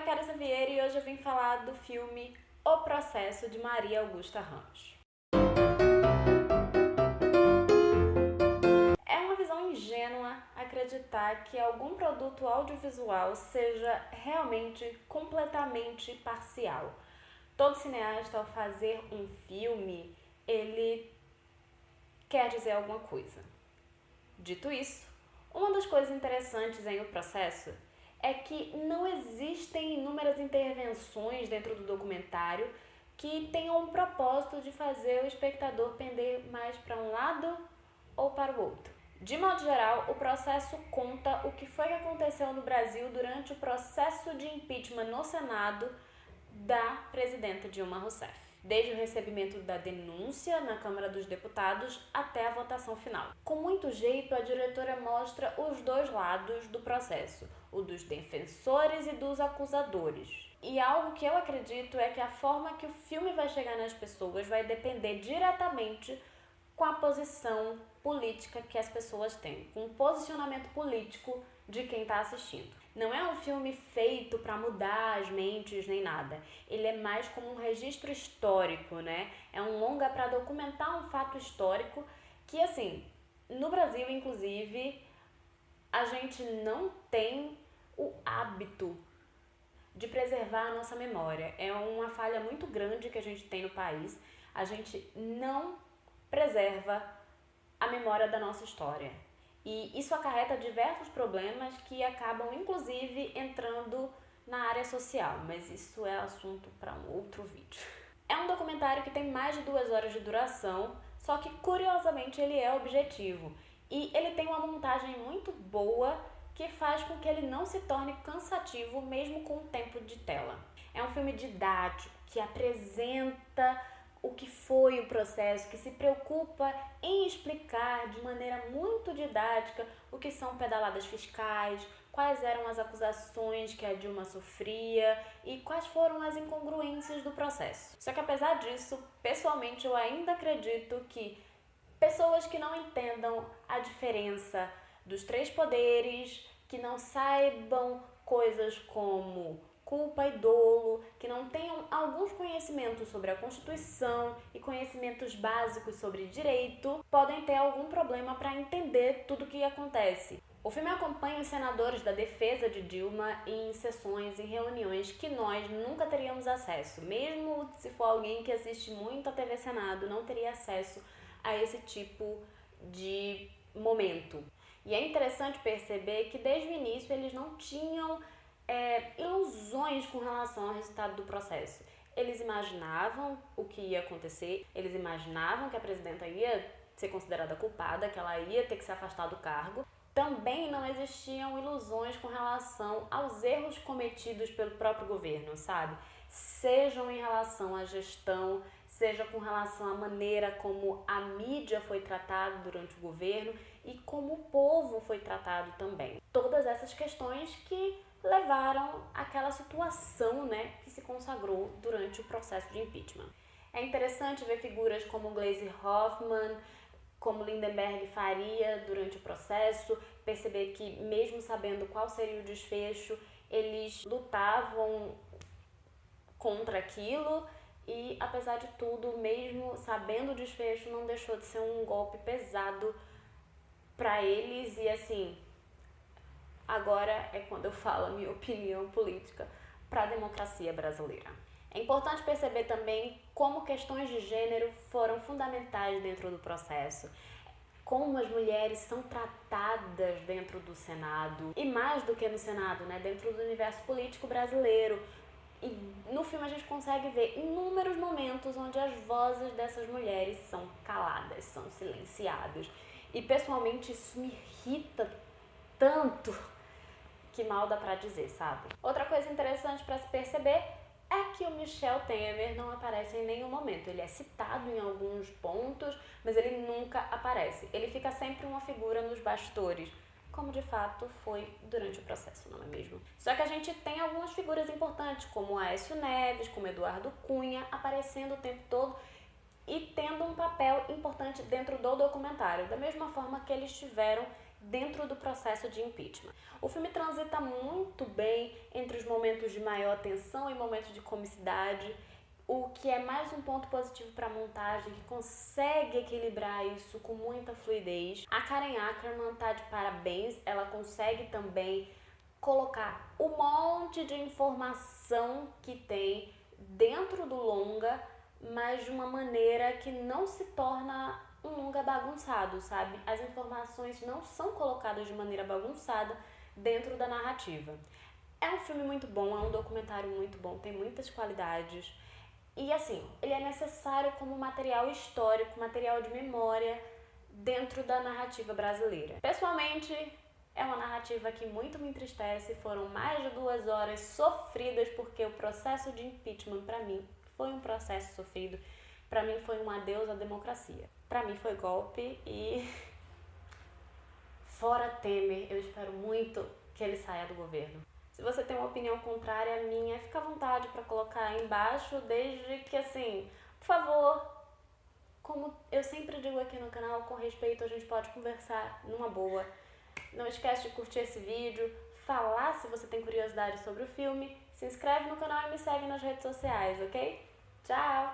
é Carissa Vieira e hoje eu vim falar do filme O Processo, de Maria Augusta Ramos. É uma visão ingênua acreditar que algum produto audiovisual seja realmente completamente parcial. Todo cineasta, ao fazer um filme, ele quer dizer alguma coisa. Dito isso, uma das coisas interessantes em O Processo é que não existem inúmeras intervenções dentro do documentário que tenham um propósito de fazer o espectador pender mais para um lado ou para o outro. De modo geral, o processo conta o que foi que aconteceu no Brasil durante o processo de impeachment no Senado da presidenta Dilma Rousseff, desde o recebimento da denúncia na Câmara dos Deputados até a votação final. Com muito jeito, a diretora mostra os dois lados do processo, o dos defensores e dos acusadores. E algo que eu acredito é que a forma que o filme vai chegar nas pessoas vai depender diretamente com a posição política que as pessoas têm, com o posicionamento político de quem está assistindo. Não é um filme feito para mudar as mentes nem nada. Ele é mais como um registro histórico, né? É um longa para documentar um fato histórico que, assim, no Brasil, inclusive, a gente não tem o hábito de preservar a nossa memória. É uma falha muito grande que a gente tem no país. A gente não preserva a memória da nossa história. E isso acarreta diversos problemas que acabam, inclusive, entrando na área social, mas isso é assunto para um outro vídeo. É um documentário que tem mais de 2 horas de duração, só que, curiosamente, ele é objetivo. E ele tem uma montagem muito boa que faz com que ele não se torne cansativo, mesmo com o tempo de tela. É um filme didático, que apresenta o que foi o processo, que se preocupa em explicar de maneira muito didática o que são pedaladas fiscais, quais eram as acusações que a Dilma sofria e quais foram as incongruências do processo. Só que apesar disso, pessoalmente eu ainda acredito que pessoas que não entendam a diferença dos 3 poderes, que não saibam coisas como culpa e dolo, que não tenham alguns conhecimentos sobre a Constituição e conhecimentos básicos sobre direito, podem ter algum problema para entender tudo o que acontece. O filme acompanha os senadores da defesa de Dilma em sessões e reuniões que nós nunca teríamos acesso. Mesmo se for alguém que assiste muito a TV Senado, não teria acesso a esse tipo de momento. E é interessante perceber que desde o início eles não tinham ilusões com relação ao resultado do processo. Eles imaginavam o que ia acontecer, eles imaginavam que a presidenta ia ser considerada culpada, que ela ia ter que se afastar do cargo. Também não existiam ilusões com relação aos erros cometidos pelo próprio governo, sabe? Sejam em relação à gestão, seja com relação à maneira como a mídia foi tratada durante o governo e como o povo foi tratado também. Todas essas questões que levaram àquela situação, né, que se consagrou durante o processo de impeachment. É interessante ver figuras como Gleisi Hoffmann, como Lindenberg faria durante o processo, perceber que mesmo sabendo qual seria o desfecho, eles lutavam contra aquilo e, apesar de tudo, mesmo sabendo o desfecho, não deixou de ser um golpe pesado para eles. E assim, agora é quando eu falo a minha opinião política para a democracia brasileira. É importante perceber também como questões de gênero foram fundamentais dentro do processo, como as mulheres são tratadas dentro do Senado, e mais do que no Senado, né, dentro do universo político brasileiro. E no filme a gente consegue ver inúmeros momentos onde as vozes dessas mulheres são caladas, são silenciadas. E pessoalmente isso me irrita tanto que mal dá pra dizer, sabe? Outra coisa interessante pra se perceber é que o Michel Temer não aparece em nenhum momento. Ele é citado em alguns pontos, mas ele nunca aparece. Ele fica sempre uma figura nos bastidores, como de fato foi durante o processo, não é mesmo? Só que a gente tem algumas figuras importantes, como Aécio Neves, como Eduardo Cunha, aparecendo o tempo todo e tendo um papel importante dentro do documentário, da mesma forma que eles tiveram dentro do processo de impeachment. O filme transita muito bem entre os momentos de maior tensão e momentos de comicidade, o que é mais um ponto positivo para a montagem, que consegue equilibrar isso com muita fluidez. A Karen Ackerman tá de parabéns, ela consegue também colocar um monte de informação que tem dentro do longa, mas de uma maneira que não se torna um longa bagunçado, sabe? As informações não são colocadas de maneira bagunçada dentro da narrativa. É um filme muito bom, é um documentário muito bom, tem muitas qualidades. E assim, ele é necessário como material histórico, material de memória dentro da narrativa brasileira. Pessoalmente, é uma narrativa que muito me entristece. Foram mais de 2 horas sofridas porque o processo de impeachment, para mim, foi um processo sofrido. Para mim, foi um adeus à democracia. Para mim, foi golpe e fora Temer, eu espero muito que ele saia do governo. Se você tem uma opinião contrária à minha, fica à vontade para colocar aí embaixo, desde que, assim, por favor, como eu sempre digo aqui no canal, com respeito, a gente pode conversar numa boa. Não esquece de curtir esse vídeo, falar se você tem curiosidade sobre o filme, se inscreve no canal e me segue nas redes sociais, ok? Tchau!